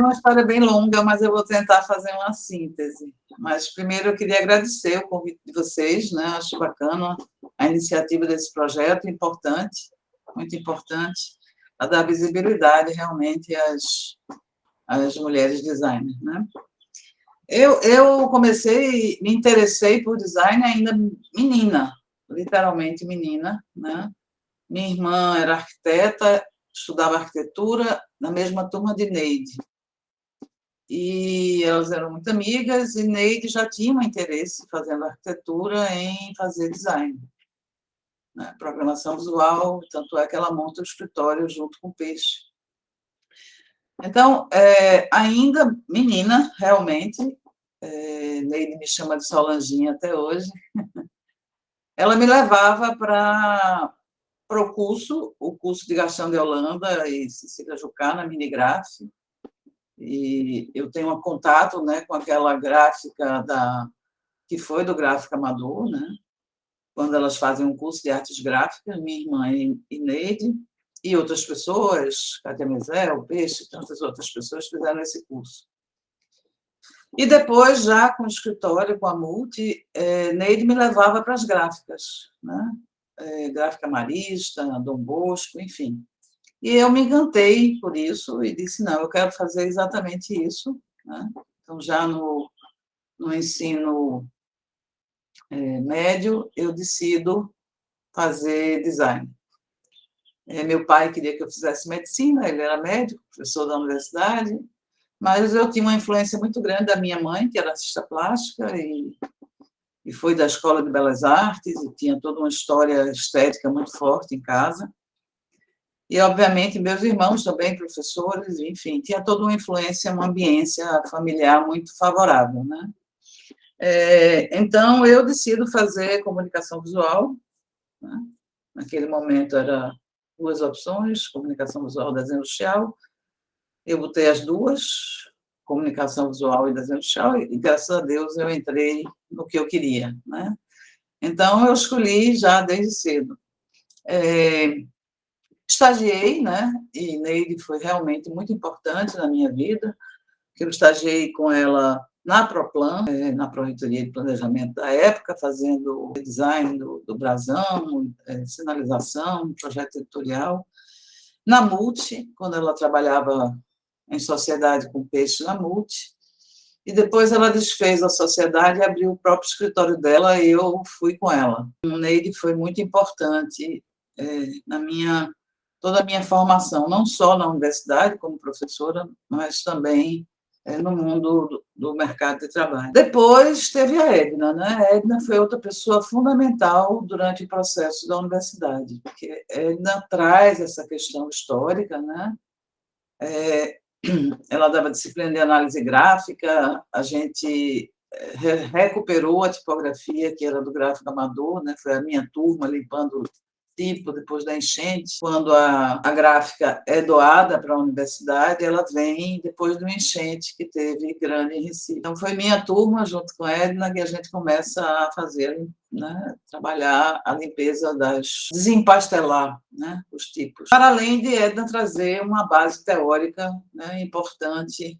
É uma história bem longa, mas eu vou tentar fazer uma síntese. Mas primeiro eu queria agradecer o convite de vocês, né? Acho bacana a iniciativa desse projeto, importante, muito importante, a dar visibilidade realmente às mulheres designers, né? Eu comecei, me interessei por design ainda menina, literalmente menina, né? Minha irmã era arquiteta, estudava arquitetura na mesma turma de Neide. E elas eram muito amigas, e Neide já tinha um interesse fazendo arquitetura em fazer design, né? Programação visual, tanto é que ela monta o escritório junto com o Peixe. Então, ainda menina, realmente, Neide me chama de Solanginha até hoje, ela me levava para o curso de Gastão de Holanda e Cecília Jucá, na Minigraf, e eu tenho um contato, né, com aquela gráfica que foi do Gráfico Amador, né, quando elas fazem um curso de artes gráficas, minha irmã e Neide, e outras pessoas, Cátia Mezel, Peixe, tantas outras pessoas fizeram esse curso. E depois, já com o escritório, com a Multi, Neide me levava para as gráficas, né? Gráfica Marista, Dom Bosco, enfim. E eu me encantei por isso e disse, não, eu quero fazer exatamente isso, né? Então, já no ensino médio, eu decido fazer design. Meu pai queria que eu fizesse medicina, ele era médico, professor da universidade, mas eu tinha uma influência muito grande da minha mãe, que era artista plástica, e foi da Escola de Belas Artes, e tinha toda uma história estética muito forte em casa. E, obviamente, meus irmãos também, professores, enfim, tinha toda uma influência, uma ambiência familiar muito favorável, né? Então, eu decido fazer comunicação visual, né? Naquele momento, era 2 opções, comunicação visual e desenho industrial. Eu botei as duas, comunicação visual e desenho industrial, e, graças a Deus, eu entrei no que eu queria, né? Então, eu escolhi já desde cedo. Estagiei, né? E Neide foi realmente muito importante na minha vida, que eu estagiei com ela na Proplan, na Pró-Reitoria de Planejamento da época, fazendo design do brasão, sinalização, projeto editorial. Na Multi, quando ela trabalhava em sociedade com Peixe na Multi, e depois ela desfez a sociedade e abriu o próprio escritório dela, e eu fui com ela. A Neide foi muito importante toda a minha formação, não só na universidade como professora, mas também no mundo do mercado de trabalho. Depois teve a Edna, né? A Edna foi outra pessoa fundamental durante o processo da universidade, porque a Edna traz essa questão histórica, né? Ela dava disciplina de análise gráfica, a gente recuperou a tipografia, que era do gráfico amador, né? Foi a minha turma limpando tipo, depois da enchente, quando a gráfica é doada para a universidade, ela vem depois de uma enchente que teve grande em Recife. Então, foi minha turma, junto com a Edna, que a gente começa a fazer, né, trabalhar a limpeza desempastelar, né, os tipos. Para além de Edna trazer uma base teórica, né, importante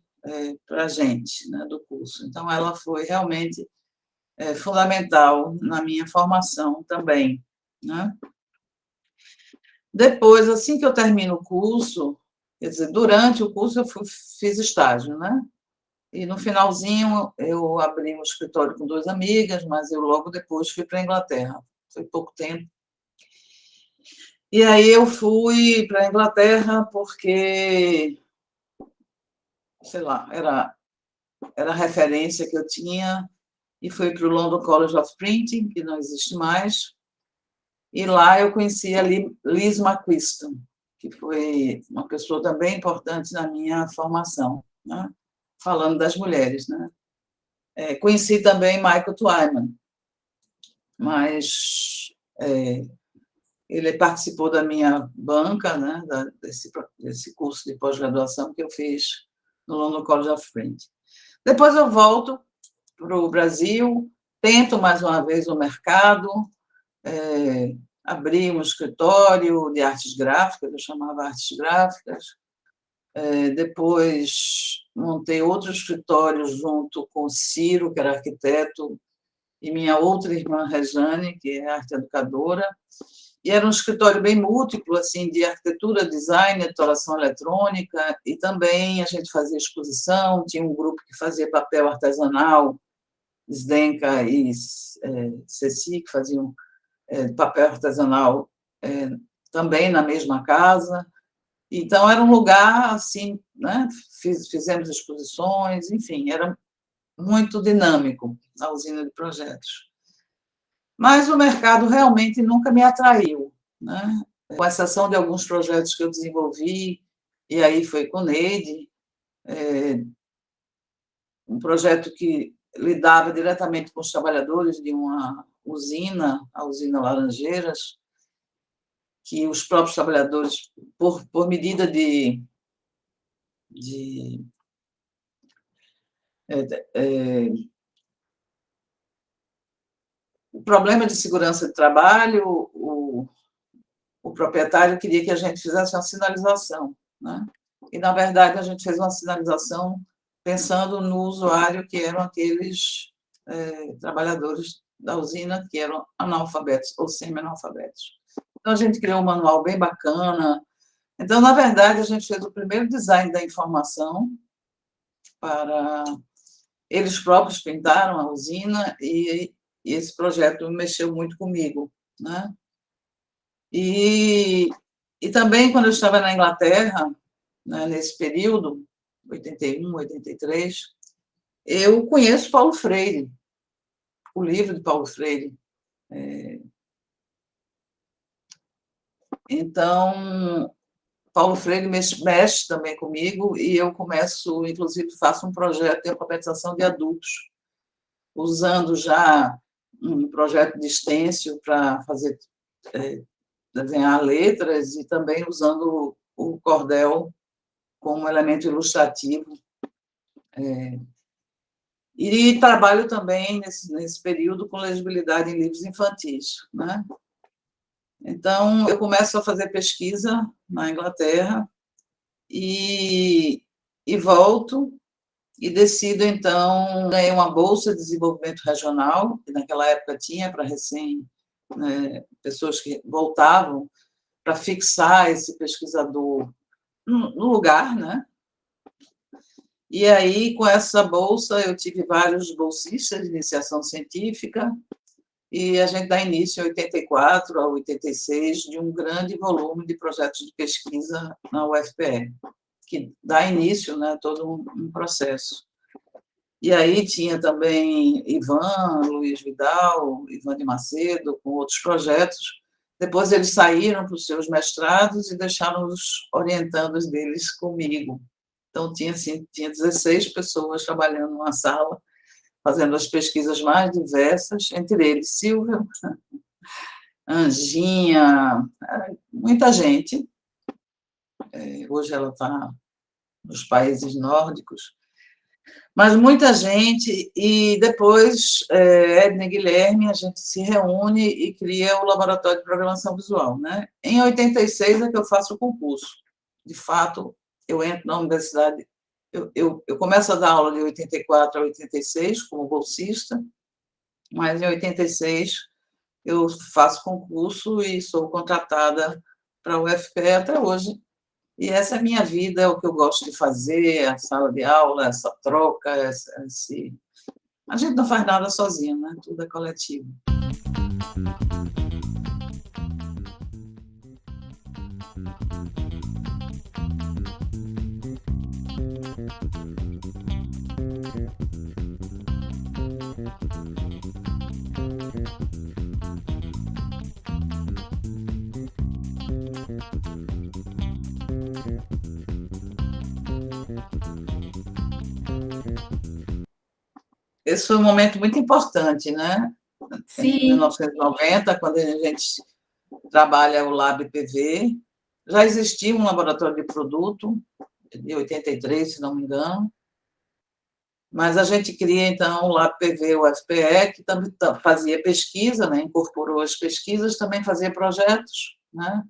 para a gente, né, do curso. Então, ela foi realmente fundamental na minha formação também, né? Depois, assim que eu termino o curso, quer dizer, durante o curso eu fiz estágio, né? E no finalzinho eu abri um escritório com 2 amigas, mas eu logo depois fui para a Inglaterra. Foi pouco tempo. E aí eu fui para a Inglaterra porque, sei lá, era a referência que eu tinha, e fui para o London College of Printing, que não existe mais, e lá eu conheci a Liz McQuiston, que foi uma pessoa também importante na minha formação, né? Falando das mulheres, né? Conheci também Michael Twyman, mas ele participou da minha banca, né? Desse curso de pós-graduação que eu fiz no London College of Printing. Depois eu volto para o Brasil, tento mais uma vez o mercado, abri um escritório de artes gráficas, eu chamava artes gráficas, Depois montei outro escritório junto com o Ciro, que era arquiteto, e minha outra irmã, Rejane, que é arte educadora. E era um escritório bem múltiplo, assim, de arquitetura, design, editoração eletrônica, e também a gente fazia exposição, tinha um grupo que fazia papel artesanal, Zdenka e Ceci, que faziam papel artesanal também na mesma casa. Então, era um lugar, assim, né? Fizemos exposições, enfim, era muito dinâmico a usina de projetos. Mas o mercado realmente nunca me atraiu, né? Com exceção de alguns projetos que eu desenvolvi, e aí foi com o Neide, um projeto que lidava diretamente com os trabalhadores de uma usina, a usina Laranjeiras, que os próprios trabalhadores, por medida de o problema de segurança de trabalho, o proprietário queria que a gente fizesse uma sinalização, né? E, na verdade, a gente fez uma sinalização pensando no usuário, que eram aqueles trabalhadores da usina que eram analfabetos ou semi-analfabetos. Então, a gente criou um manual bem bacana. Então, na verdade, a gente fez o primeiro design da informação para... Eles próprios pintaram a usina e esse projeto mexeu muito comigo, né? E também, quando eu estava na Inglaterra, né, nesse período, 81, 83, eu conheço Paulo Freire, o livro de Paulo Freire. Então, Paulo Freire mexe também comigo e eu começo, inclusive, faço um projeto de alfabetização de adultos, usando já um projeto de stencil para fazer desenhar letras e também usando o cordel como elemento ilustrativo. E trabalho também, nesse período, com legibilidade em livros infantis, né? Então, eu começo a fazer pesquisa na Inglaterra e volto e decido, então, ganhei uma bolsa de desenvolvimento regional, que naquela época tinha para pessoas que voltavam, para fixar esse pesquisador no lugar, né? E aí, com essa bolsa, eu tive vários bolsistas de iniciação científica, e a gente dá início, em 84 a 86, de um grande volume de projetos de pesquisa na UFPE, que dá início, né, a todo um processo. E aí tinha também Ivan, Luiz Vidal, Ivan de Macedo, com outros projetos. Depois eles saíram para os seus mestrados e deixaram os orientandos deles comigo. Então, tinha 16 pessoas trabalhando numa sala, fazendo as pesquisas mais diversas, entre eles Silvia, Anjinha, muita gente. Hoje ela está nos países nórdicos, mas muita gente, e depois, Edna e Guilherme, a gente se reúne e cria o Laboratório de Programação Visual, né? Em 86 é que eu faço o concurso. De fato, eu entro na universidade, eu começo a dar aula de 84 a 86 como bolsista, mas em 86 eu faço concurso e sou contratada para a UFPE até hoje. E essa é a minha vida, é o que eu gosto de fazer, a sala de aula, essa troca, esse... A gente não faz nada sozinho, né? Tudo é coletivo. Esse foi um momento muito importante, né? Em Sim. 1990, quando a gente trabalha o Lab PV, já existia um laboratório de produto, de 83, se não me engano, mas a gente cria, então, o Lab PV UFPE, que também fazia pesquisa, né? Incorporou as pesquisas, também fazia projetos, né?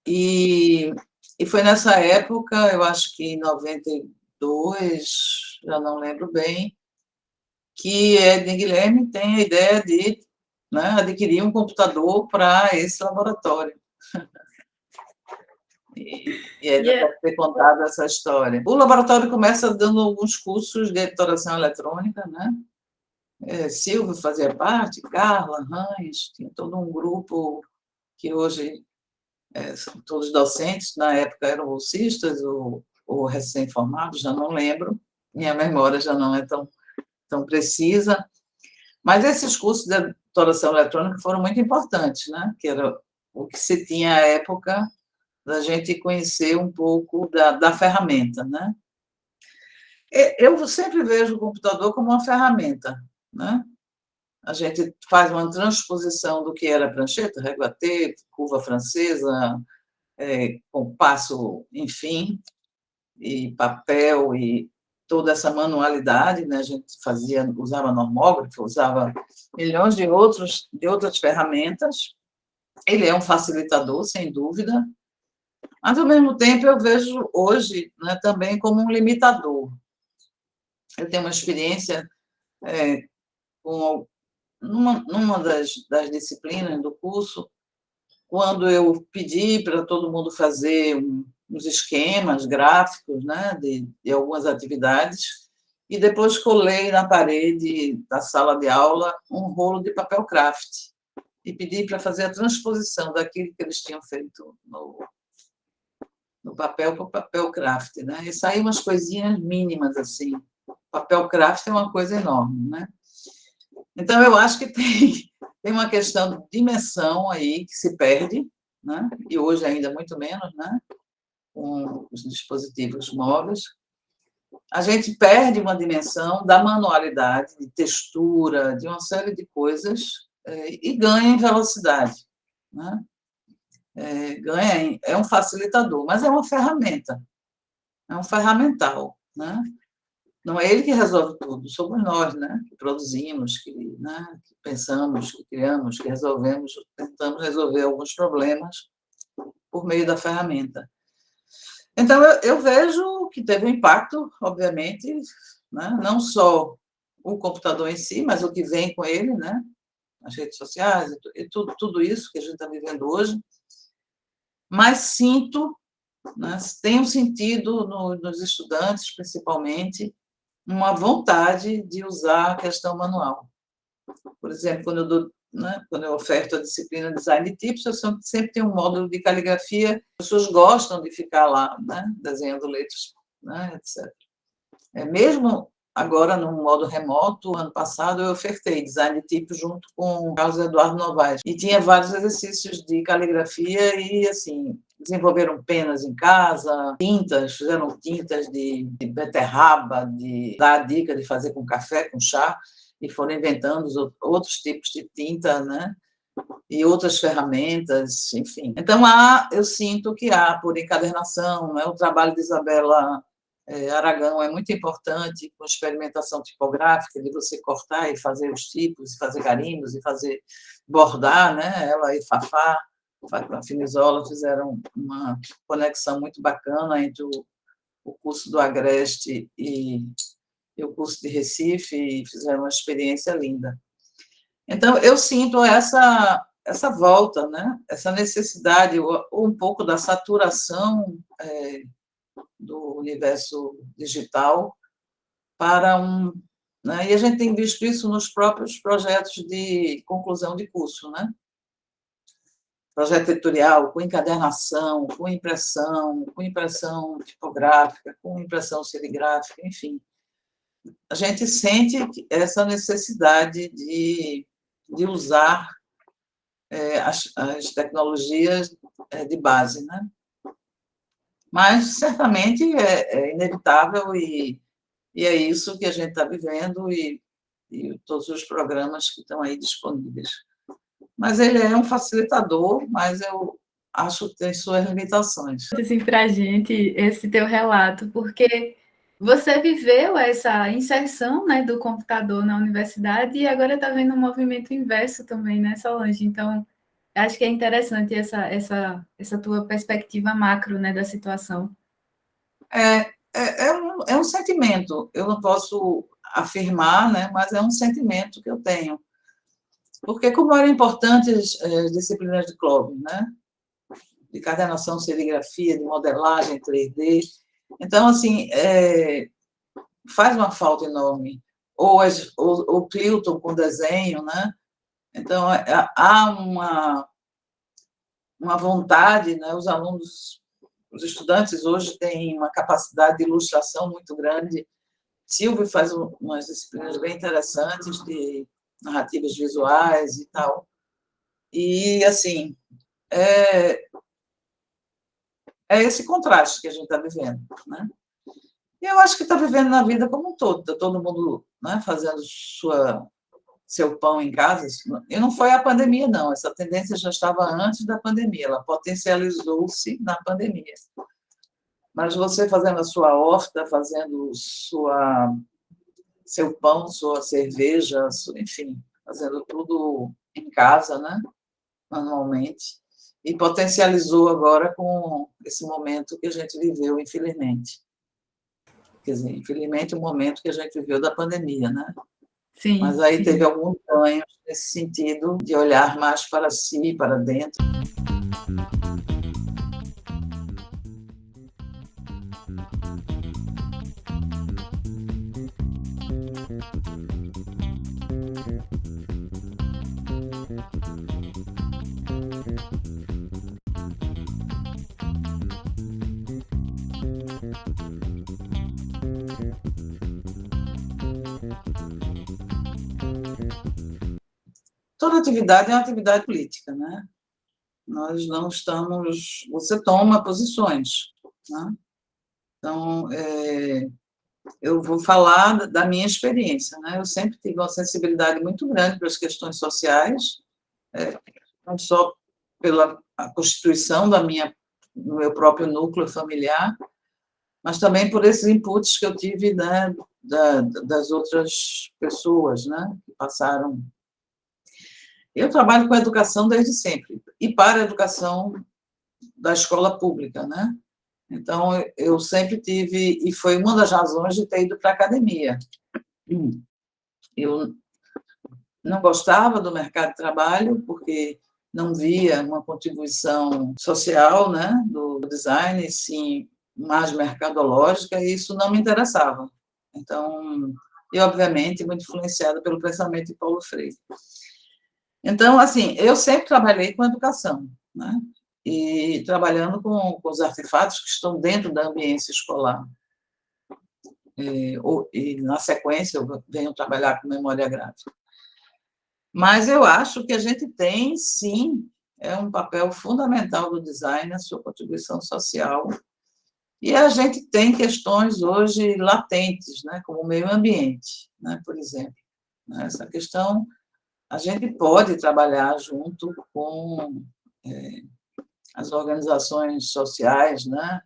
E E foi nessa época, eu acho que em 92, já não lembro bem, que Edna Guilherme tem a ideia de, né, adquirir um computador para esse laboratório. E Edna Yeah. deve ter contado essa história. O laboratório começa dando alguns cursos de editoração eletrônica, né? Silvio fazia parte, Carla, Hans, tinha todo um grupo que hoje são todos docentes, na época eram bolsistas ou recém-formados, já não lembro, minha memória já não é tão precisa, mas esses cursos de editoração eletrônica foram muito importantes, né? Que era o que se tinha à época da gente conhecer um pouco da ferramenta, né? Eu sempre vejo o computador como uma ferramenta, né? A gente faz uma transposição do que era prancheta, régua T, curva francesa, compasso, enfim, e papel e toda essa manualidade, né? A gente usava normógrafo, usava milhões de outras ferramentas. Ele é um facilitador, sem dúvida, mas ao mesmo tempo eu vejo hoje, né, também como um limitador. Eu tenho uma experiência com numa das disciplinas do curso, quando eu pedi para todo mundo fazer uns esquemas gráficos, né, de algumas atividades, e depois colei na parede da sala de aula um rolo de papel craft e pedi para fazer a transposição daquilo que eles tinham feito no papel para o papel craft, né? E saíram umas coisinhas mínimas assim. O papel craft é uma coisa enorme, né? Então eu acho que tem uma questão de dimensão aí que se perde, né? E hoje ainda muito menos, né? Com os dispositivos móveis, a gente perde uma dimensão da manualidade, de textura, de uma série de coisas, e ganha em velocidade, né? É um facilitador, mas é uma ferramenta, é um ferramental, né? Não é ele que resolve tudo, somos nós, né? Que produzimos, que pensamos, que criamos, que resolvemos, tentamos resolver alguns problemas por meio da ferramenta. Então, eu vejo que teve um impacto, obviamente, né? Não só o computador em si, mas o que vem com ele, né? As redes sociais e tudo isso que a gente está vivendo hoje. Mas sinto, né? Tenho sentido nos estudantes, principalmente, uma vontade de usar a questão manual. Por exemplo, quando eu oferto a disciplina Design de Tipos, eu sempre tenho um módulo de caligrafia, as pessoas gostam de ficar lá, né, desenhando letras, né, etc. Mesmo agora, no modo remoto, ano passado, eu ofertei Design de Tipos junto com o Carlos Eduardo Novaes, e tinha vários exercícios de caligrafia e, assim, desenvolveram penas em casa, tintas, fizeram tintas de beterraba, de dar a dica de fazer com café, com chá, e foram inventando outros tipos de tinta, né? E outras ferramentas, enfim. Então, eu sinto que há, por encadernação, né? O trabalho de Isabela Aragão é muito importante, com experimentação tipográfica, de você cortar e fazer os tipos, e fazer carimbos, e fazer bordar, né? Ela e Fafá, a Finizola, fizeram uma conexão muito bacana entre o curso do Agreste e o curso de Recife, e fizeram uma experiência linda. Então, eu sinto essa volta, né? Essa necessidade, ou um pouco da saturação do universo digital para né? E a gente tem visto isso nos próprios projetos de conclusão de curso, né? Projeto editorial, com encadernação, com impressão tipográfica, com impressão serigráfica, enfim. A gente sente essa necessidade de usar as tecnologias de base, né? Mas, certamente, é inevitável e é isso que a gente está vivendo e todos os programas que estão aí disponíveis. Mas ele é um facilitador, mas eu acho que tem suas limitações. Assim, para a gente esse teu relato, porque você viveu essa inserção, né, do computador na universidade e agora está vendo um movimento inverso também, né, Solange? Então, acho que é interessante essa tua perspectiva macro, né, da situação. É um sentimento, eu não posso afirmar, né, mas é um sentimento que eu tenho. Porque como eram importantes disciplinas de Clóvis, né, de coordenação, serigrafia, de modelagem 3D, então, assim, faz uma falta enorme. Ou o Clilton com desenho, né? Então, há uma vontade, né? Os alunos, os estudantes hoje têm uma capacidade de ilustração muito grande. Silvio faz umas disciplinas bem interessantes de narrativas visuais e tal. E, assim, é esse contraste que a gente está vivendo, né? E eu acho que está vivendo na vida como um todo, está todo mundo, né, fazendo seu pão em casa. E não foi a pandemia, não, essa tendência já estava antes da pandemia, ela potencializou-se na pandemia. Mas você fazendo a sua horta, fazendo seu pão, sua cerveja, enfim, fazendo tudo em casa, né, manualmente, e potencializou agora com esse momento que a gente viveu, infelizmente. Quer dizer, infelizmente, o momento que a gente viveu da pandemia, né? Mas Sim, aí teve sim. alguns ganhos nesse sentido de olhar mais para si, para dentro. Toda atividade é uma atividade política, né? Nós não estamos... Você toma posições, né? Então, eu vou falar da minha experiência, né? Eu sempre tive uma sensibilidade muito grande para as questões sociais, não só pela a constituição do meu próprio núcleo familiar, mas também por esses inputs que eu tive, né, das outras pessoas, né, que passaram. Eu trabalho com a educação desde sempre, e para a educação da escola pública, né? Então, eu sempre tive, e foi uma das razões de ter ido para a academia. Eu não gostava do mercado de trabalho, porque não via uma contribuição social, né, do design, sim, mais mercadológica, e isso não me interessava. Então, e obviamente muito influenciada pelo pensamento de Paulo Freire. Então, assim, eu sempre trabalhei com educação, né, e trabalhando com os artefatos que estão dentro da ambiência escolar. E na sequência, eu venho trabalhar com memória gráfica. Mas eu acho que a gente tem, sim, um papel fundamental do design, a sua contribuição social, e a gente tem questões hoje latentes, né, como o meio ambiente, né, por exemplo. Essa questão a gente pode trabalhar junto com as organizações sociais, né,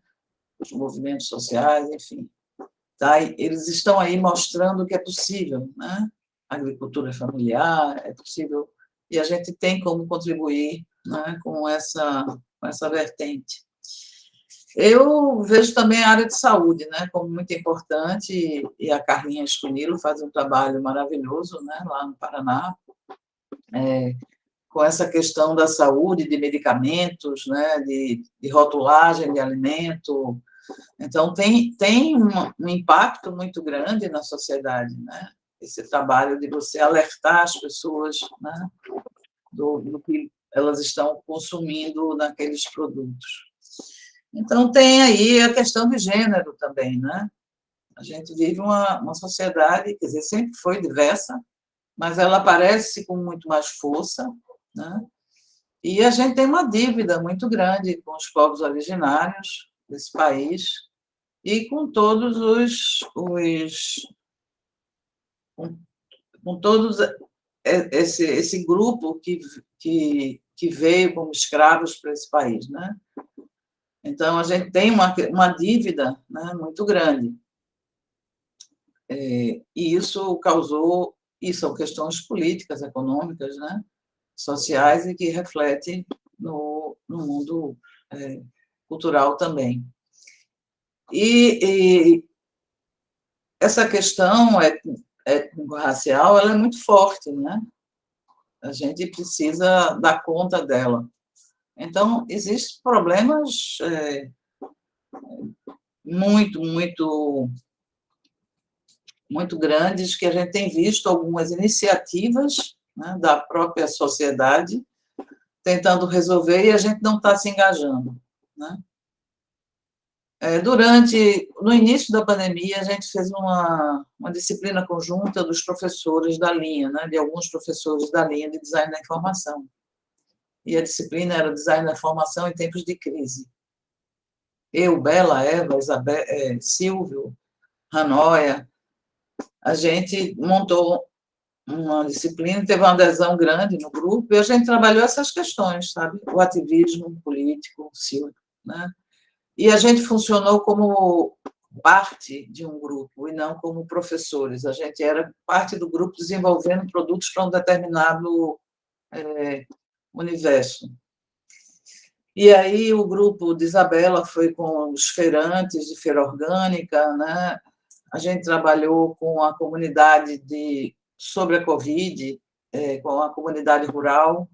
os movimentos sociais, enfim. Tá? Eles estão aí mostrando que é possível, né? A agricultura familiar, é possível, e a gente tem como contribuir, né, com essa vertente. Eu vejo também a área de saúde, né, como muito importante, e a Carlinha Esconilo faz um trabalho maravilhoso, né, lá no Paraná, com essa questão da saúde, de medicamentos, né, de rotulagem de alimento. Então, tem um impacto muito grande na sociedade, né? Esse trabalho de você alertar as pessoas, né, do que elas estão consumindo naqueles produtos. Então, tem aí a questão de gênero também, né? A gente vive uma sociedade, quer dizer, sempre foi diversa, mas ela aparece com muito mais força, né? E a gente tem uma dívida muito grande com os povos originários desse país, e com todos com todos esse grupo que veio como escravos para esse país, né? Então a gente tem uma dívida, né, muito grande, e isso causou, e são questões políticas, econômicas, né, sociais e que reflete no mundo cultural também. E essa questão étnico-racial, ela é muito forte, né? A gente precisa dar conta dela. Então, existem problemas muito grandes que a gente tem visto algumas iniciativas, né, da própria sociedade tentando resolver e a gente não está se engajando, né? No início da pandemia, a gente fez uma disciplina conjunta dos professores da linha, né, de alguns professores da linha de design da informação. E a disciplina era design da informação em tempos de crise. Eu, Bela, Eva, Isabel, Silvio, Hanóia, a gente montou uma disciplina, teve uma adesão grande no grupo, e a gente trabalhou essas questões, sabe? O ativismo político, Silvio, né? E a gente funcionou como parte de um grupo, e não como professores. A gente era parte do grupo desenvolvendo produtos para um determinado universo. E aí o grupo de Isabela foi com os feirantes de feira orgânica, né? A gente trabalhou com a comunidade sobre a Covid, com a comunidade rural,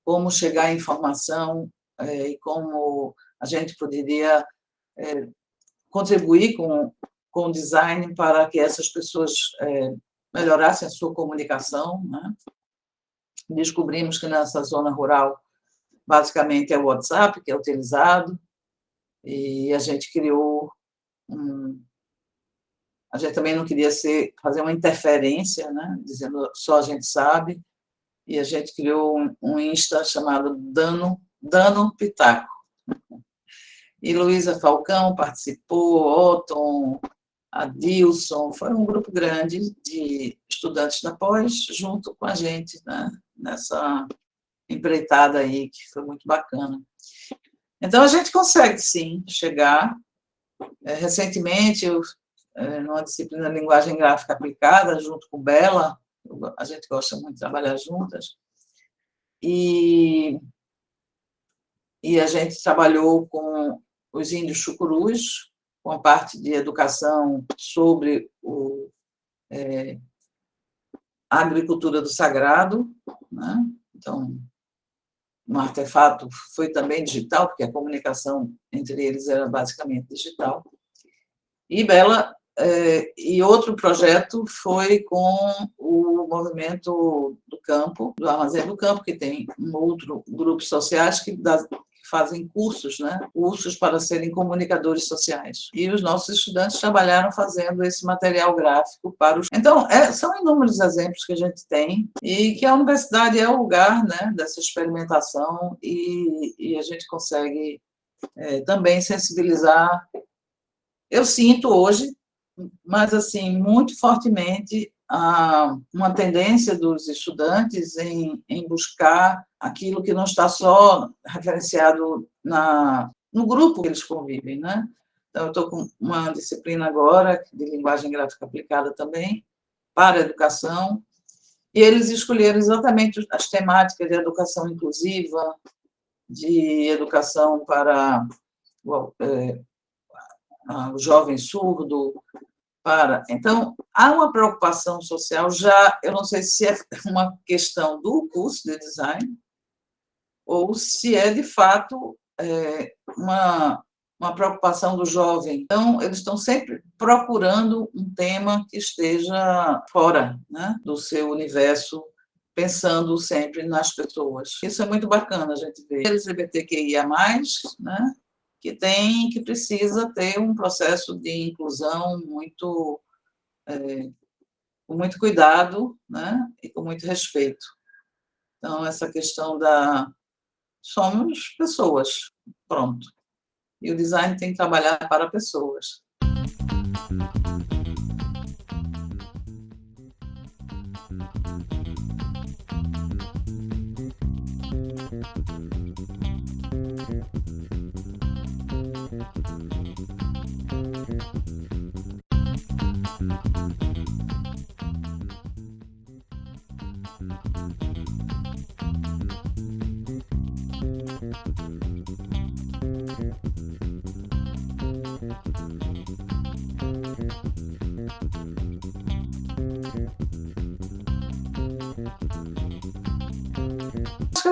como chegar à informação e como a gente poderia contribuir com o design para que essas pessoas melhorassem a sua comunicação, né? Descobrimos que nessa zona rural, basicamente, é o WhatsApp que é utilizado, e a gente criou a gente também não queria fazer uma interferência, né, dizendo só a gente sabe, e a gente criou um Insta chamado Dano Pitaco. E Luísa Falcão participou, Otton, Adilson, foi um grupo grande de estudantes da pós, junto com a gente, né, nessa empreitada aí, que foi muito bacana. Então, a gente consegue, sim, chegar. Recentemente, numa disciplina de linguagem gráfica aplicada, junto com Bela, a gente gosta muito de trabalhar juntas, e a gente trabalhou com os índios chucurus, com a parte de educação sobre a agricultura do sagrado, né? Então, um artefato foi também digital, porque a comunicação entre eles era basicamente digital. E Bela, e outro projeto foi com o movimento do campo, do Armazém do Campo, que tem um outro grupo sociais que fazem cursos, né? Cursos para serem comunicadores sociais. E os nossos estudantes trabalharam fazendo esse material gráfico para os... Então, são inúmeros exemplos que a gente tem e que a universidade é o lugar, né, dessa experimentação e a gente consegue também sensibilizar. Eu sinto hoje, mas assim, muito fortemente, uma tendência dos estudantes em buscar aquilo que não está só referenciado no grupo que eles convivem, né? Então, eu estou com uma disciplina agora de linguagem gráfica aplicada também para a educação, e eles escolheram exatamente as temáticas de educação inclusiva, de educação para o jovem surdo, Então, há uma preocupação social já, eu não sei se é uma questão do curso de design ou se é, de fato, uma preocupação do jovem. Então, eles estão sempre procurando um tema que esteja fora, né, do seu universo, pensando sempre nas pessoas. Isso é muito bacana a gente ver. LGBTQIA+, né, que precisa ter um processo de inclusão com muito cuidado, né, e com muito respeito. Então, essa questão somos pessoas, pronto. E o design tem que trabalhar para pessoas.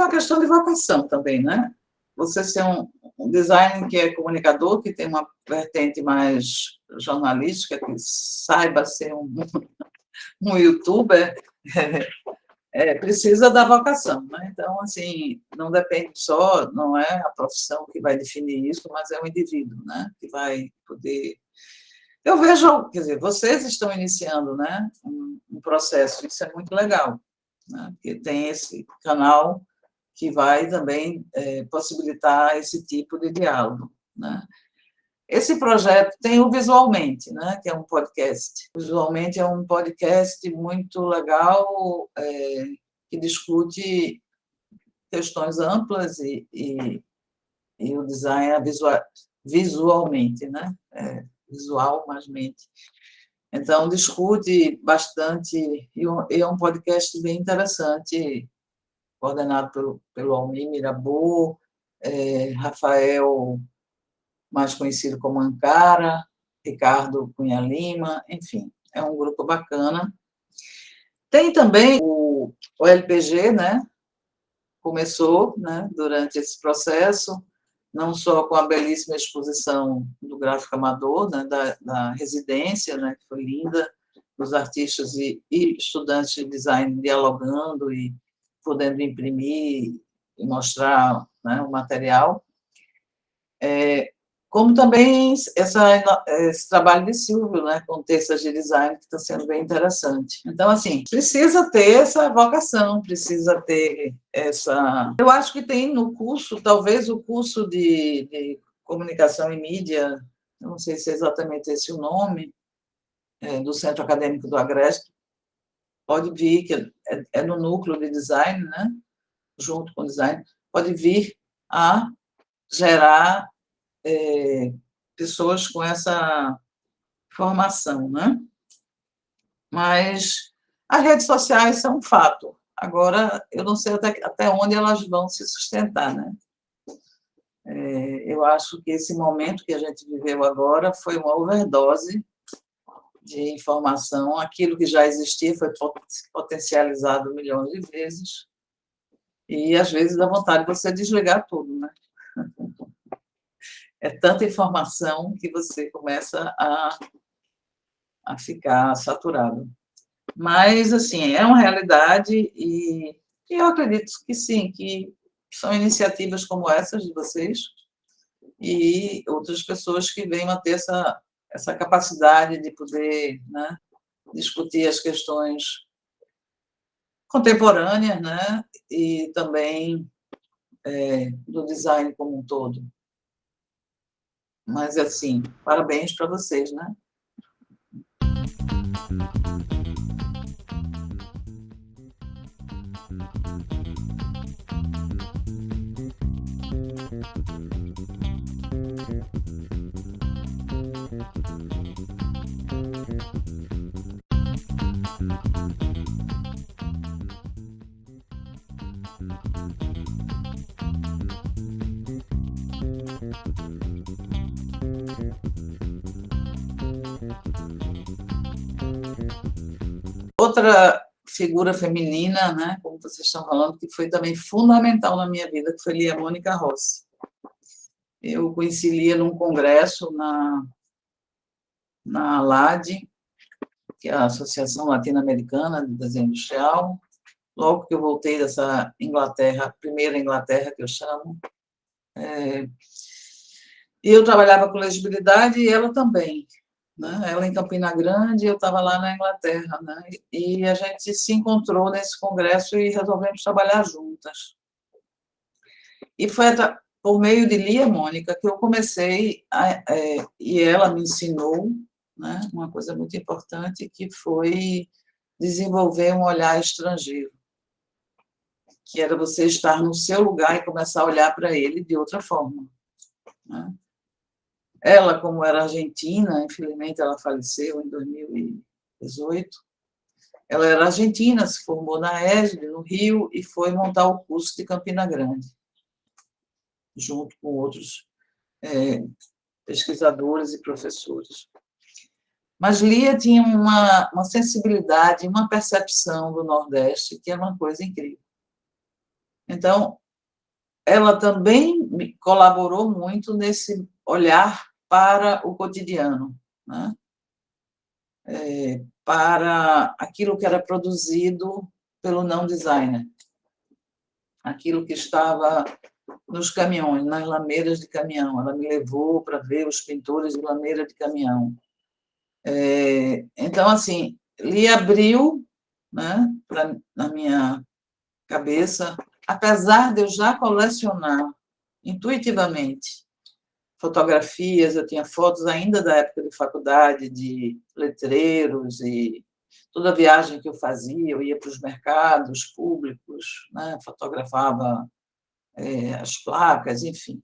uma questão de vocação também, né? Você ser um designer que é comunicador, que tem uma vertente mais jornalística, que saiba ser um youtuber, precisa da vocação, né? Então, assim, não depende só, não é a profissão que vai definir isso, mas é o indivíduo, né? Que vai poder... Eu vejo, quer dizer, vocês estão iniciando, né? Um processo, isso é muito legal, né? Porque tem esse canal que vai também possibilitar esse tipo de diálogo, né? Esse projeto tem o Visualmente, né, que é um podcast. Visualmente é um podcast muito legal, que discute questões amplas e o design é visualmente, né? Visual mais mente. Então, discute bastante, e é um podcast bem interessante, coordenado pelo Almir Mirabô, Rafael, mais conhecido como Ancara, Ricardo Cunha Lima, enfim, é um grupo bacana. Tem também o LPG, né? Começou, né, durante esse processo, não só com a belíssima exposição do gráfico amador, né, da residência, né, que foi linda, os artistas e estudantes de design dialogando e podendo imprimir e mostrar, né, o material, como também esse trabalho de Silvio, né, com textos de design, que está sendo bem interessante. Então, assim, precisa ter essa vocação, precisa ter essa... Eu acho que tem no curso, talvez o curso de comunicação e mídia, eu não sei se é exatamente esse o nome, do Centro Acadêmico do Agreste, pode vir, que é no núcleo de design, né, junto com o design, pode vir a gerar pessoas com essa formação, né? Mas as redes sociais são um fato. Agora, eu não sei até onde elas vão se sustentar, né? Eu acho que esse momento que a gente viveu agora foi uma overdose de informação. Aquilo que já existia foi potencializado milhões de vezes e, às vezes, dá vontade de você desligar tudo, né? É tanta informação que você começa a ficar saturado. Mas, assim, é uma realidade e eu acredito que sim, que são iniciativas como essas de vocês e outras pessoas que venham a ter essa capacidade de poder, né, discutir as questões contemporâneas, né, e também do design como um todo. Mas, assim, parabéns para vocês, né? Outra figura feminina, né, como vocês estão falando, que foi também fundamental na minha vida, que foi Lia Mônica Rossi. Eu conheci Lia num congresso na ALAD, que é a Associação Latino-Americana de Desenho Industrial, logo que eu voltei dessa Inglaterra, primeira Inglaterra que eu chamo, e eu trabalhava com legibilidade e ela também, né? Ela em Campina Grande, eu estava lá na Inglaterra, né? E a gente se encontrou nesse congresso e resolvemos trabalhar juntas. E foi por meio de Lia Mônica que eu comecei, e ela me ensinou, né, uma coisa muito importante, que foi desenvolver um olhar estrangeiro, que era você estar no seu lugar e começar a olhar para ele de outra forma, né? Ela, como era argentina, infelizmente ela faleceu em 2018, ela era argentina, se formou na ESB, no Rio, e foi montar o curso de Campina Grande, junto com outros pesquisadores e professores. Mas Lia tinha uma sensibilidade, uma percepção do Nordeste que é uma coisa incrível. Então, ela também colaborou muito nesse olhar para o cotidiano, né? Para aquilo que era produzido pelo não designer, aquilo que estava nos caminhões, nas lameiras de caminhão. Ela me levou para ver os pintores de lameira de caminhão. Então, assim, lhe abriu, né, na minha cabeça, apesar de eu já colecionar intuitivamente fotografias, eu tinha fotos ainda da época de faculdade, de letreiros, e toda viagem que eu fazia, eu ia para os mercados públicos, né, fotografava as placas, enfim.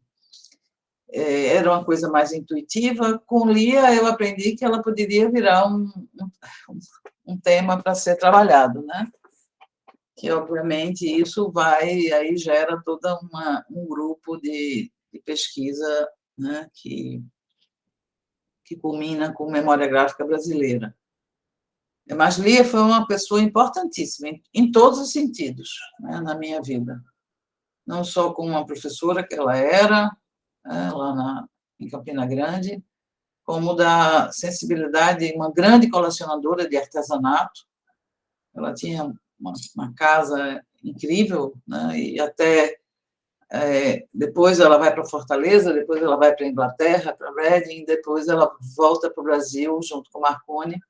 Era uma coisa mais intuitiva. Com Lia, eu aprendi que ela poderia virar um tema para ser trabalhado, né? Que, obviamente, isso aí gera todo um grupo de pesquisa, né, que culmina com memória gráfica brasileira. Mas Lia foi uma pessoa importantíssima, em todos os sentidos, né, na minha vida. Não só como uma professora que ela era, lá em Campina Grande, como da sensibilidade, uma grande colecionadora de artesanato. Ela tinha uma casa incrível, né, e até depois ela vai para Fortaleza, depois ela vai para a Inglaterra, para Reading, depois ela volta para o Brasil, junto com Marconi,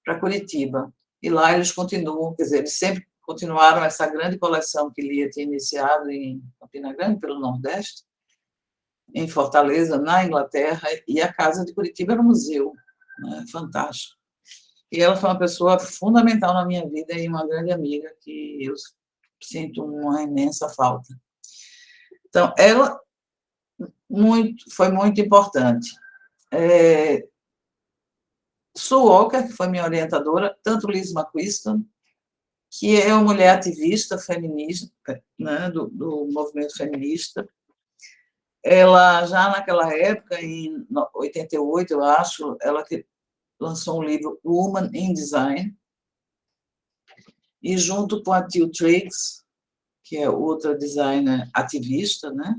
para Curitiba. E lá eles continuam, quer dizer, eles sempre continuaram essa grande coleção que Lia tinha iniciado em Campina Grande, pelo Nordeste, em Fortaleza, na Inglaterra, e a casa de Curitiba era um museu, né, fantástico. E ela foi uma pessoa fundamental na minha vida e uma grande amiga que eu sinto uma imensa falta. Então, ela foi muito importante. Sue Walker, que foi minha orientadora, tanto Liz McQuiston, que é uma mulher ativista feminista, né, do movimento feminista. Ela, já naquela época, em 88, eu acho, ela lançou um livro, Woman in Design, e junto com a Teal Triggs, que é outra designer ativista, né,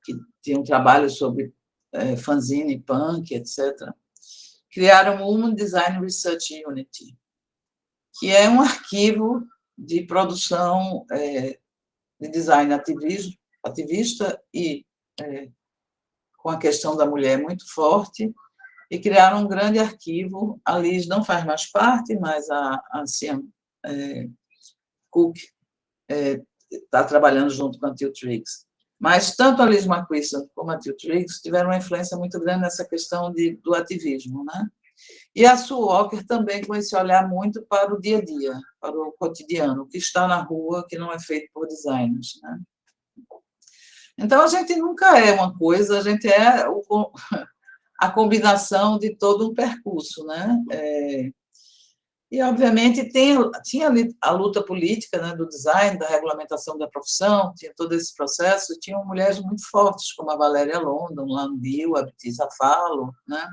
que tem um trabalho sobre fanzine, punk, etc., criaram o Woman Design Research Unity, que é um arquivo de produção de design ativista e com a questão da mulher muito forte, e criaram um grande arquivo. A Liz não faz mais parte, mas a Sian Cook está trabalhando junto com a Teal Triggs. Mas tanto a Liz McQuiston como a Teal Triggs tiveram uma influência muito grande nessa questão do ativismo, né? E a Sue Walker também com esse olhar muito para o dia a dia, para o cotidiano, o que está na rua, que não é feito por designers, né? Então, a gente nunca é uma coisa, a gente é a combinação de todo um percurso, né? E, obviamente, tinha a luta política, né, do design, da regulamentação da profissão, tinha todo esse processo, e tinham mulheres muito fortes, como a Valéria London, lá no Rio, a Betisa Falo, né?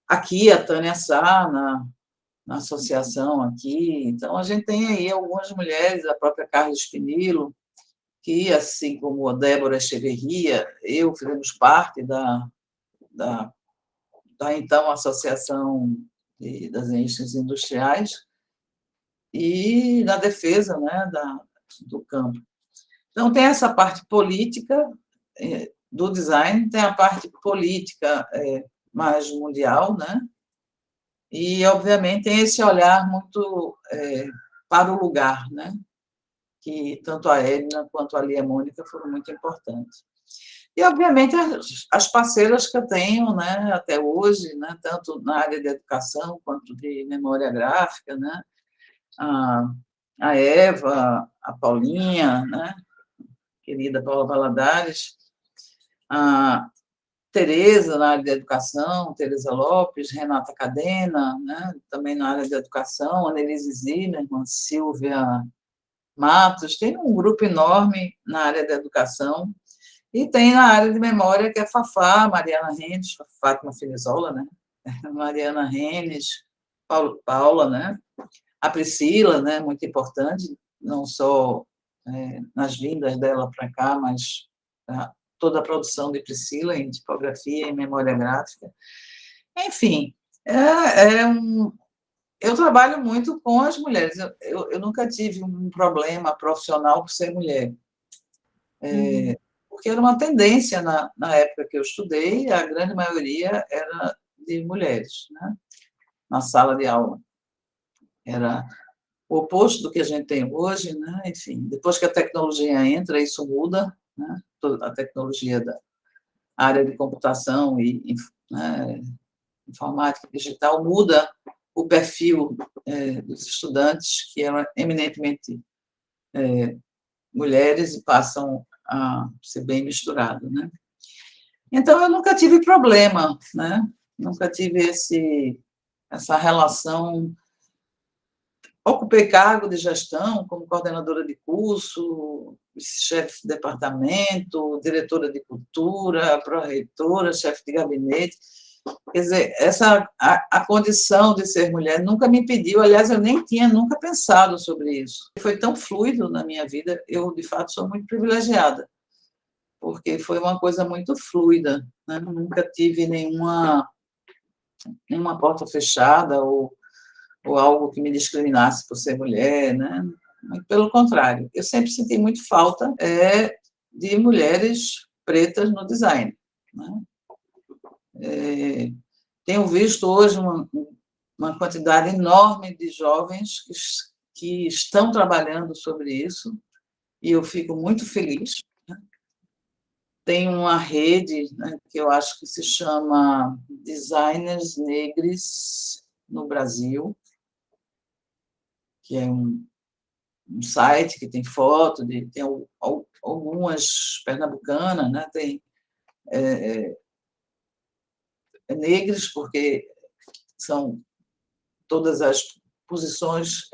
Aqui, a Tânia Sá, na associação aqui. Então, a gente tem aí algumas mulheres, a própria Carla Espinilo, que, assim como a Débora Echeverria, eu fizemos parte da então, Associação das Indústrias Industriais, e na defesa, né, do campo. Então, tem essa parte política do design, tem a parte política mais mundial, né? E, obviamente, tem esse olhar muito para o lugar, né? Que tanto a Edna quanto a Lia Mônica foram muito importantes. E, obviamente, as parceiras que eu tenho, né, até hoje, né, tanto na área de educação quanto de memória gráfica, né, a Eva, a Paulinha, né, querida Paula Valadares, a Tereza, na área de educação, Tereza Lopes, Renata Cadena, né, também na área de educação, Annelise Zimmermann, Silvia Matos, tem um grupo enorme na área da educação, e tem na área de memória, que é Fafá, Mariana Renes, Fátima Filizola, né, Mariana Renes, Paula, né, a Priscila, né, muito importante, não só nas vindas dela para cá, mas toda a produção de Priscila em tipografia e memória gráfica. Enfim, eu trabalho muito com as mulheres. Eu nunca tive um problema profissional por ser mulher. Porque era uma tendência na época que eu estudei, a grande maioria era de mulheres, né? Na sala de aula. Era o oposto do que a gente tem hoje, né? Enfim, depois que a tecnologia entra, isso muda, né? Toda a tecnologia da área de computação e né, informática digital muda o perfil dos estudantes, que eram eminentemente mulheres, e passam a ser bem misturado, né? Então, eu nunca tive problema, né? Nunca tive essa relação. Ocupei cargo de gestão como coordenadora de curso, chefe de departamento, diretora de cultura, pró-reitora, chefe de gabinete. Quer dizer, a condição de ser mulher nunca me impediu, aliás, eu nem tinha nunca pensado sobre isso. Foi tão fluido na minha vida, eu, de fato, sou muito privilegiada, porque foi uma coisa muito fluida, né? Nunca tive nenhuma porta fechada ou algo que me discriminasse por ser mulher, né? Pelo contrário, eu sempre senti muito falta de mulheres pretas no design, né? Tenho visto hoje uma quantidade enorme de jovens que estão trabalhando sobre isso, e eu fico muito feliz, né? Tem uma rede, né, que eu acho que se chama Designers Negros no Brasil, que é um site que tem foto, tem algumas pernambucanas, né? Tem negros, porque são todas as posições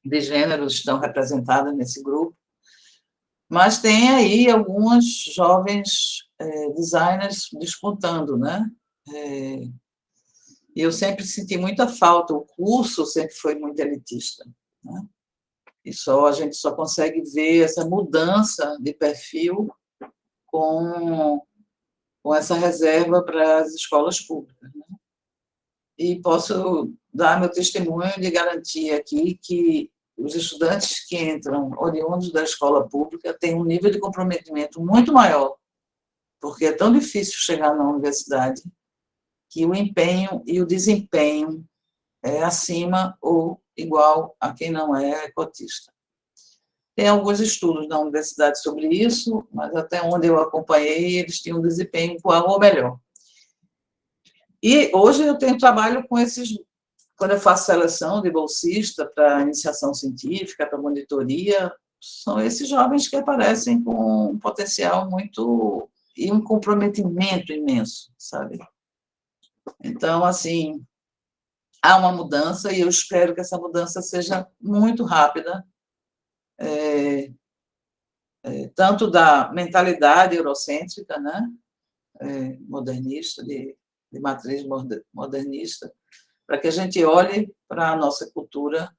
de gênero estão representadas nesse grupo, mas tem aí algumas jovens designers despontando, né? E eu sempre senti muita falta, o curso sempre foi muito elitista, né? E a gente só consegue ver essa mudança de perfil com essa reserva para as escolas públicas, né? E posso dar meu testemunho de garantia aqui que os estudantes que entram oriundos da escola pública têm um nível de comprometimento muito maior, porque é tão difícil chegar na universidade que o empenho e o desempenho é acima ou igual a quem não é cotista. Tem alguns estudos na universidade sobre isso, mas até onde eu acompanhei, eles tinham um desempenho igual ou melhor. E hoje eu tenho trabalho com quando eu faço seleção de bolsista para iniciação científica, para monitoria, são esses jovens que aparecem com um potencial muito e um comprometimento imenso, sabe? Então, assim, há uma mudança e eu espero que essa mudança seja muito rápida, tanto da mentalidade eurocêntrica, né? Modernista, de matriz modernista, para que a gente olhe para a nossa cultura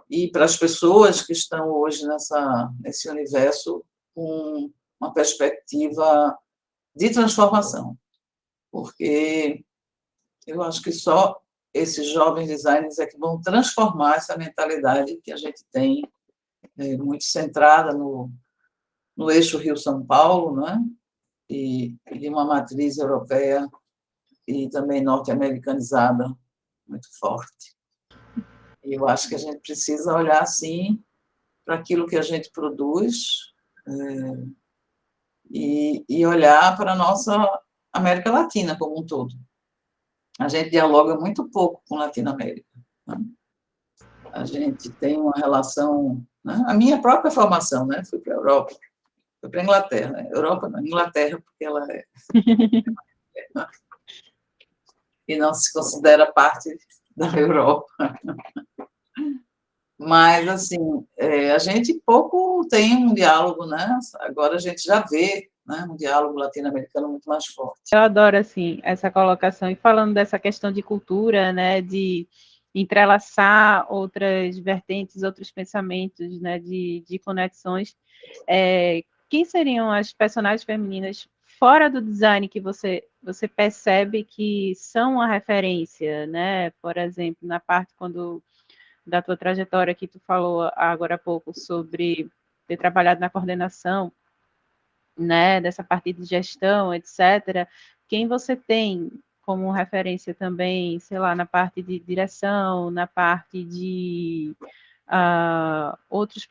e para as pessoas que estão hoje nesse universo com uma perspectiva de transformação, porque eu acho que só esses jovens designers é que vão transformar essa mentalidade que a gente tem, muito centrada no eixo Rio-São Paulo, né? E de uma matriz europeia e também norte-americanizada muito forte. E eu acho que a gente precisa olhar, assim, para aquilo que a gente produz e olhar para a nossa América Latina como um todo. A gente dialoga muito pouco com Latinoamérica, né? A gente tem uma relação, né? A minha própria formação, né? Fui para a Europa, fui para a Inglaterra, né? Europa não, Inglaterra, porque ela é e não se considera parte da Europa. Mas, assim, a gente pouco tem um diálogo, né? Agora a gente já vê, né, um diálogo latino-americano muito mais forte. Eu adoro, assim, essa colocação. E falando dessa questão de cultura, né, de entrelaçar outras vertentes, outros pensamentos, né, de conexões. Quem seriam as personagens femininas fora do design que você percebe que são a referência, né? Por exemplo, na parte da tua trajetória que tu falou agora há pouco sobre ter trabalhado na coordenação, né, dessa parte de gestão, etc. Quem você tem como referência também, sei lá, na parte de direção, na parte de outros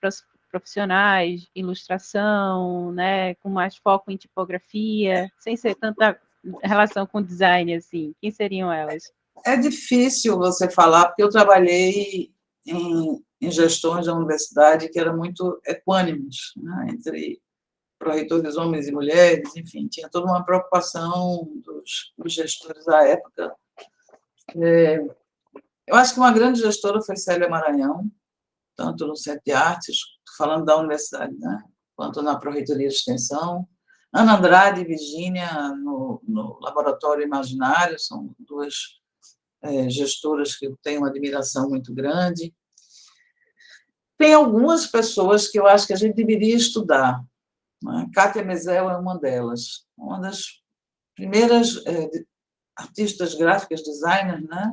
profissionais, ilustração, né, com mais foco em tipografia, sem ser tanta relação com design, assim, quem seriam elas? É difícil você falar, porque eu trabalhei em gestões da universidade que eram muito equânimes, né, entre pró-reitores homens e mulheres, enfim, tinha toda uma preocupação dos gestores da época. Eu acho que uma grande gestora foi Célia Maranhão, tanto no Centro de Artes, falando da universidade, né, quanto na pró-reitoria de extensão. Ana Andrade e Virgínia, no Laboratório Imaginário, são duas gestoras que eu tenho uma admiração muito grande. Tem algumas pessoas que eu acho que a gente deveria estudar. Né? Kátia Mezel é uma delas, uma das primeiras artistas gráficas, designers, né?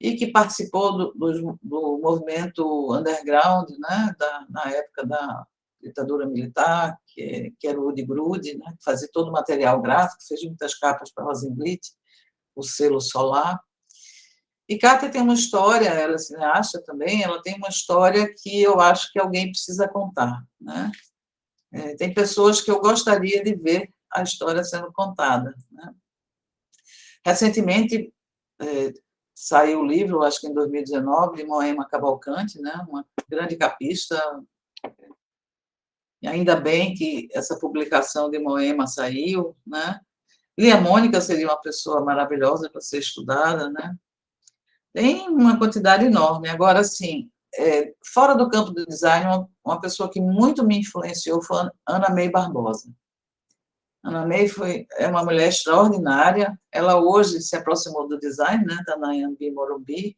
E que participou do movimento underground, né? Na época da ditadura militar, que era o Udi Grude, né? Que fazia todo o material gráfico, fez muitas capas para Rosenblit, o selo Solar. E Kátia tem uma história, ela é cineasta também, ela tem uma história que eu acho que alguém precisa contar, né? Tem pessoas que eu gostaria de ver a história sendo contada, né? Recentemente, saiu o livro, acho que em 2019, de Moema Cavalcante, né? Uma grande capista, e ainda bem que essa publicação de Moema saiu, né? Lia Mônica seria uma pessoa maravilhosa para ser estudada, né? Tem uma quantidade enorme. Agora, assim, fora do campo do design, uma pessoa que muito me influenciou foi Ana May Barbosa. Ana May é uma mulher extraordinária. Ela hoje se aproximou do design, né? Está na Anhembi Morumbi,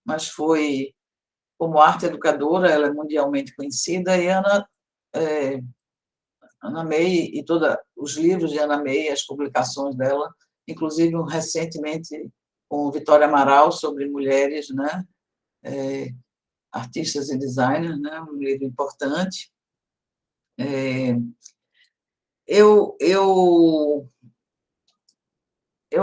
mas foi, como arte educadora, ela é mundialmente conhecida. E Ana May e todos os livros de Ana May, as publicações dela, inclusive recentemente com Vitória Amaral sobre mulheres, né? Artistas e designers, né? Um livro importante. Eu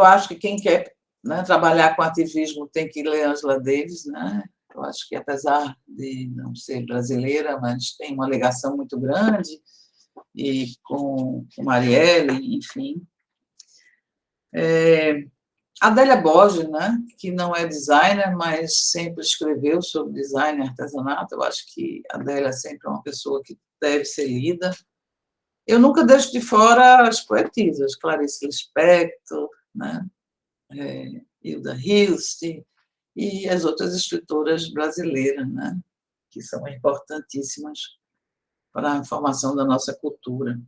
acho que quem quer, né, trabalhar com ativismo tem que ler Angela Davis, né? Eu acho que, apesar de não ser brasileira, mas tem uma ligação muito grande, e com Marielle, enfim. Adélia Borges, né, que não é designer, mas sempre escreveu sobre design e artesanato. Eu acho que a Adélia sempre é uma pessoa que deve ser lida. Eu nunca deixo de fora as poetisas, Clarice Lispector, né, Hilda Hilst e as outras escritoras brasileiras, né, que são importantíssimas para a formação da nossa cultura.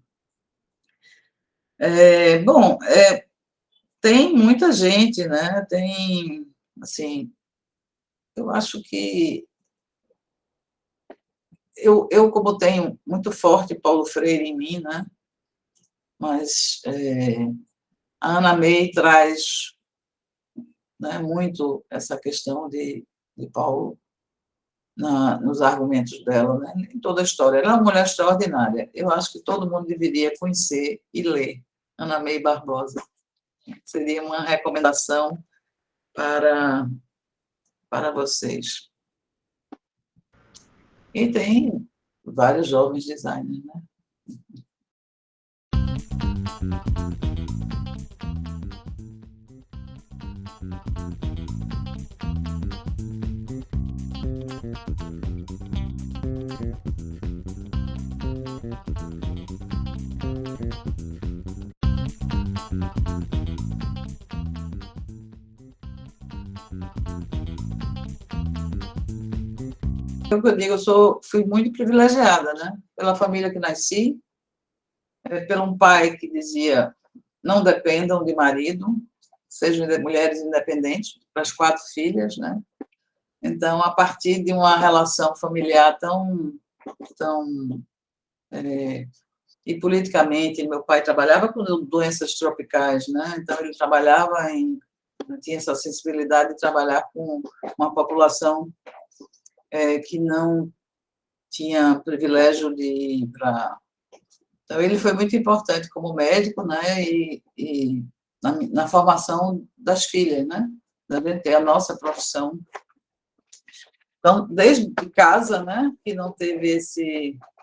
Tem muita gente, né? Tem, assim, eu acho que eu como tenho muito forte Paulo Freire em mim, né? Mas a Ana May traz, né, muito essa questão de Paulo nos argumentos dela, né? Em toda a história. Ela é uma mulher extraordinária. Eu acho que todo mundo deveria conhecer e ler Ana May Barbosa. Seria uma recomendação para vocês. E tem vários jovens designers, né? Eu digo, fui muito privilegiada, né? Pela família que nasci, por um pai que dizia: não dependam de marido, sejam mulheres independentes, para as 4 filhas, né? Então, a partir de uma relação familiar tão e politicamente, meu pai trabalhava com doenças tropicais, né? Então ele tinha essa sensibilidade de trabalhar com uma população que não tinha privilégio de ir para. Então ele foi muito importante como médico, né? E na formação das filhas, né? Da gente ter a nossa profissão. Então, desde casa, né, que não teve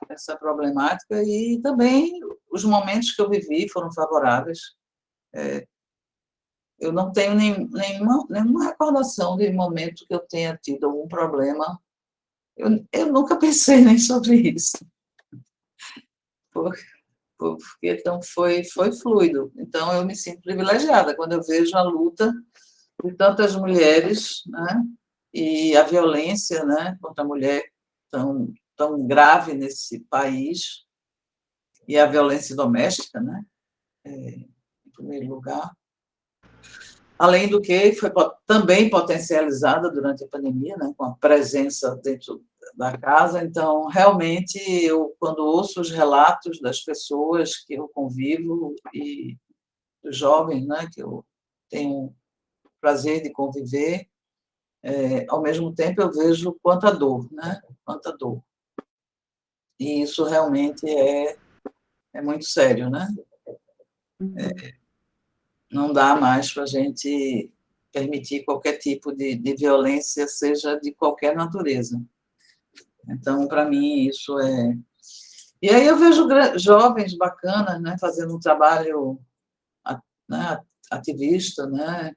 essa problemática, e também os momentos que eu vivi foram favoráveis. Eu não tenho nenhuma recordação de momento que eu tenha tido algum problema. Eu nunca pensei nem sobre isso, porque então foi fluido. Então, eu me sinto privilegiada quando eu vejo a luta de tantas mulheres, né, e a violência, né, contra a mulher tão grave nesse país, e a violência doméstica, né, em primeiro lugar. Além do que foi também potencializada durante a pandemia, né, com a presença dentro da casa. Então, realmente, quando ouço os relatos das pessoas que eu convivo e dos jovens, né, que eu tenho o prazer de conviver, ao mesmo tempo eu vejo quanta dor, né, quanta dor. E isso realmente é muito sério, né? Não dá mais para a gente permitir qualquer tipo de violência, seja de qualquer natureza. Então, para mim, isso é... E aí eu vejo jovens bacanas, né, fazendo um trabalho, né, ativista, né?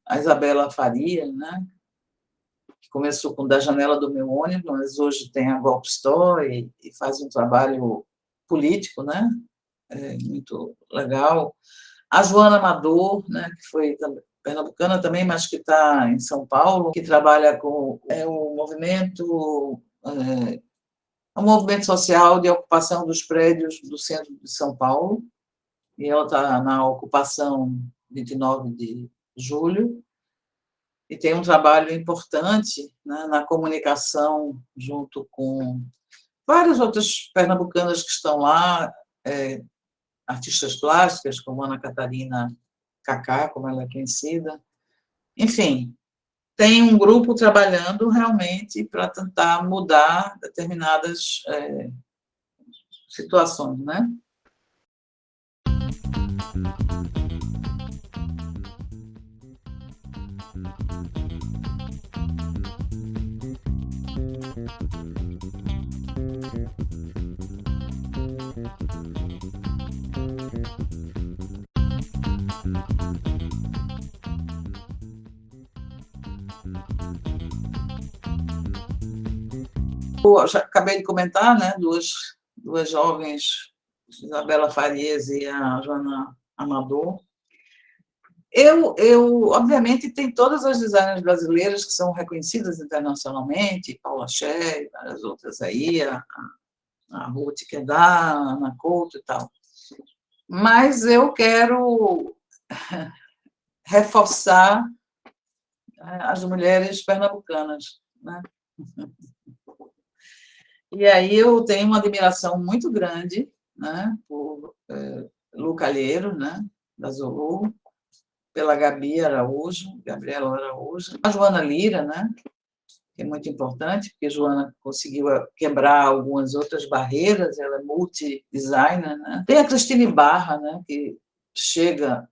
A Isabela Faria, né, que começou com Da Janela do Meu Ônibus, mas hoje tem a Golpe Store e faz um trabalho político, né, muito legal. A Joana Amador, né, que foi pernambucana também, mas que está em São Paulo, que trabalha com o movimento social de ocupação dos prédios do centro de São Paulo, e ela está na ocupação 29 de julho, e tem um trabalho importante, né, na comunicação, junto com várias outras pernambucanas que estão lá, artistas plásticas, como Ana Catarina Cacá, como ela é conhecida. Enfim, tem um grupo trabalhando realmente para tentar mudar determinadas situações, né? Eu já acabei de comentar, né, duas jovens, Isabela Farias e a Joana Amador. Obviamente, tem todas as designers brasileiras que são reconhecidas internacionalmente, Paula Scher, várias outras aí, a Ruth Kedar, a Ana Couto e tal. Mas eu quero reforçar as mulheres pernambucanas, né? E aí eu tenho uma admiração muito grande, né, por Lu Calheiro, né, da Zulu, pela Gabriela Araújo, a Joana Lira, né, que é muito importante, porque a Joana conseguiu quebrar algumas outras barreiras, ela é multi-designer, né. Tem a Cristine Barra, né, que chega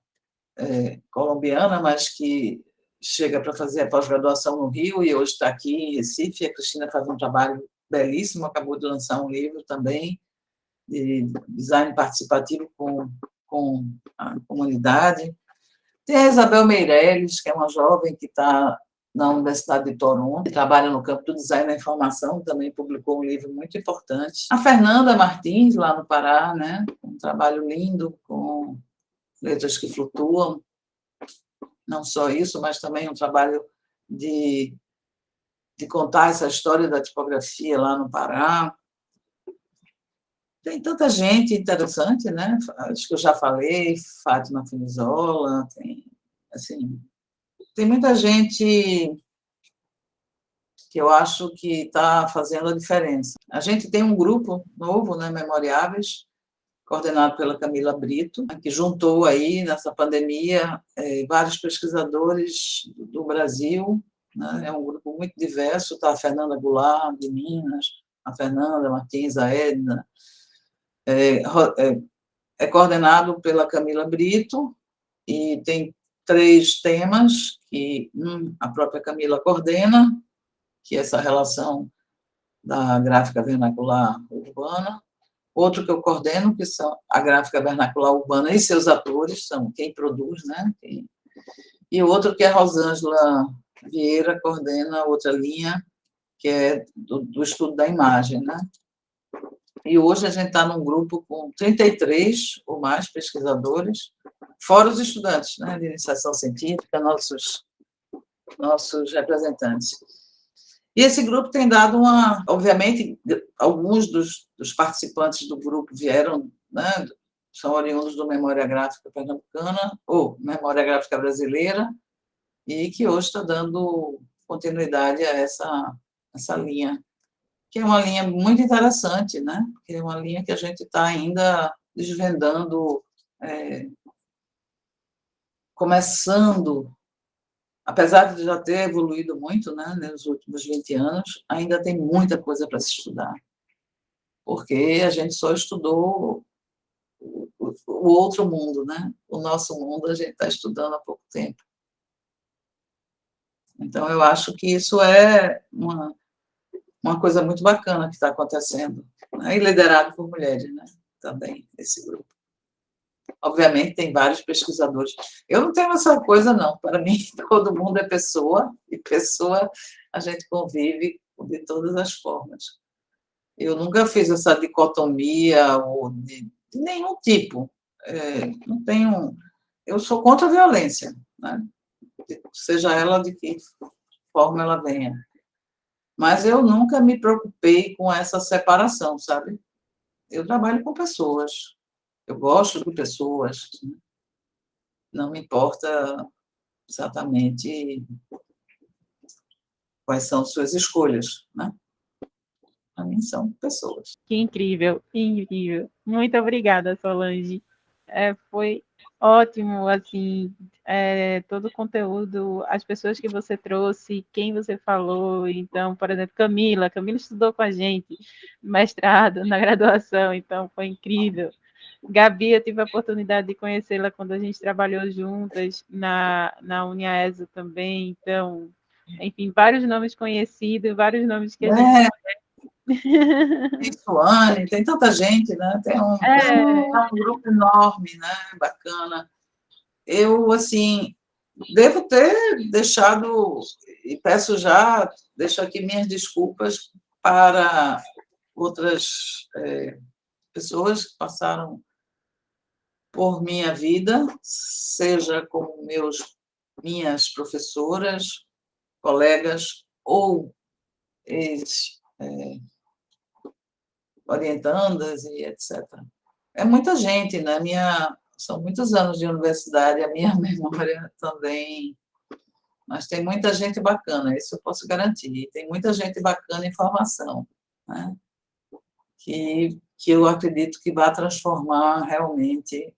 colombiana, mas que chega para fazer a pós-graduação no Rio e hoje está aqui em Recife. A Cristina faz um trabalho belíssimo, acabou de lançar um livro também de design participativo com a comunidade. Tem a Isabel Meirelles, que é uma jovem que está na Universidade de Toronto, que trabalha no campo do design da informação, também publicou um livro muito importante. A Fernanda Martins, lá no Pará, né, um trabalho lindo, com letras que flutuam. Não só isso, mas também um trabalho de contar essa história da tipografia lá no Pará. Tem tanta gente interessante, né? Acho que eu já falei, Fátima Finizola, tem, assim, tem muita gente que eu acho que está fazendo a diferença. A gente tem um grupo novo, né, Memoriáveis, coordenado pela Camila Brito, que juntou aí, nessa pandemia, vários pesquisadores do Brasil, né? É um grupo muito diverso, está a Fernanda Goulart, de Minas, a Fernanda Martins, a Edna, é coordenado pela Camila Brito, e tem 3 temas que a própria Camila coordena, que é essa relação da gráfica vernacular urbana. Outro que eu coordeno, que são a gráfica vernacular urbana e seus atores, são quem produz, né? E outro que é a Rosângela Vieira coordena outra linha, que é do estudo da imagem, né? E hoje a gente está num grupo com 33 ou mais pesquisadores, fora os estudantes, né, de iniciação científica, nossos representantes. E esse grupo tem dado obviamente, alguns dos participantes do grupo vieram, né, são oriundos do Memória Gráfica Pernambucana, ou Memória Gráfica Brasileira, e que hoje está dando continuidade a essa linha, que é uma linha muito interessante, né? Que é uma linha que a gente está ainda desvendando, começando, apesar de já ter evoluído muito, né, nos últimos 20 anos, ainda tem muita coisa para se estudar, porque a gente só estudou o outro mundo, né? O nosso mundo a gente está estudando há pouco tempo. Então, eu acho que isso é uma coisa muito bacana que está acontecendo, né? E liderado por mulheres, né? Também, esse grupo. Obviamente, tem vários pesquisadores. Eu não tenho essa coisa, não. Para mim, todo mundo é pessoa, e pessoa a gente convive de todas as formas. Eu nunca fiz essa dicotomia ou de nenhum tipo. Não tenho... Eu sou contra a violência, né? Seja ela de que forma ela venha. Mas eu nunca me preocupei com essa separação, sabe? Eu trabalho com pessoas, eu gosto de pessoas, não me importa exatamente quais são suas escolhas, né? Para mim são pessoas. Que incrível, incrível. Muito obrigada, Solange. Foi ótimo, assim, todo o conteúdo, as pessoas que você trouxe, quem você falou. Então, por exemplo, Camila estudou com a gente, mestrado, na graduação, então foi incrível. Gabi, eu tive a oportunidade de conhecê-la quando a gente trabalhou juntas na Uniaeso também, então, enfim, vários nomes conhecidos, vários nomes que a gente... Suane, tem tanta gente, né? Tem um grupo enorme, né? Bacana. Eu, assim, devo ter deixado, e peço já, deixo aqui minhas desculpas para outras pessoas que passaram por minha vida, seja como minhas professoras, colegas ou orientandas e etc. É muita gente, né? São muitos anos de universidade, a minha memória também, mas tem muita gente bacana, isso eu posso garantir. Tem muita gente bacana em formação, né? Que eu acredito que vai transformar realmente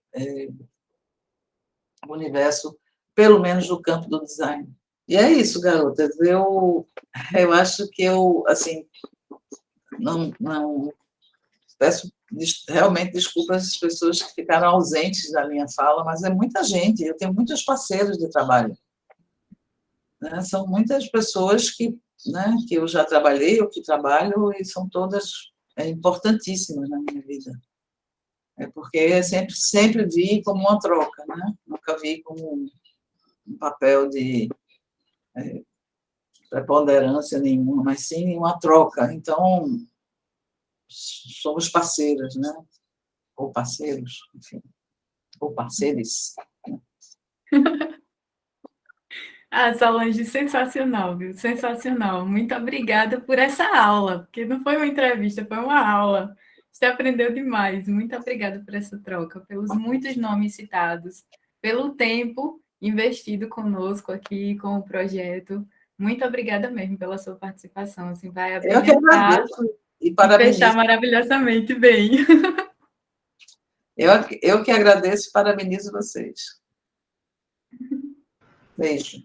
o universo, pelo menos no campo do design. E é isso, garotas. Eu acho que assim, não peço realmente desculpas às pessoas que ficaram ausentes da minha fala, mas é muita gente, eu tenho muitos parceiros de trabalho, né? São muitas pessoas que eu já trabalhei ou que trabalho, e são todas importantíssimas na minha vida. Porque sempre vi como uma troca, né? Nunca vi como um papel de preponderância nenhuma, mas sim uma troca. Então, somos parceiras, né? Ou parceiros, enfim, ou parceiros. Solange, sensacional, viu? Sensacional. Muito obrigada por essa aula, porque não foi uma entrevista, foi uma aula. Você aprendeu demais. Muito obrigada por essa troca, pelos muitos nomes citados, pelo tempo investido conosco aqui com o projeto. Muito obrigada mesmo pela sua participação. Assim, vai Eu que abrilhantar agradeço e e parabenizo. fechar maravilhosamente bem. Eu que agradeço e parabenizo vocês. Beijo.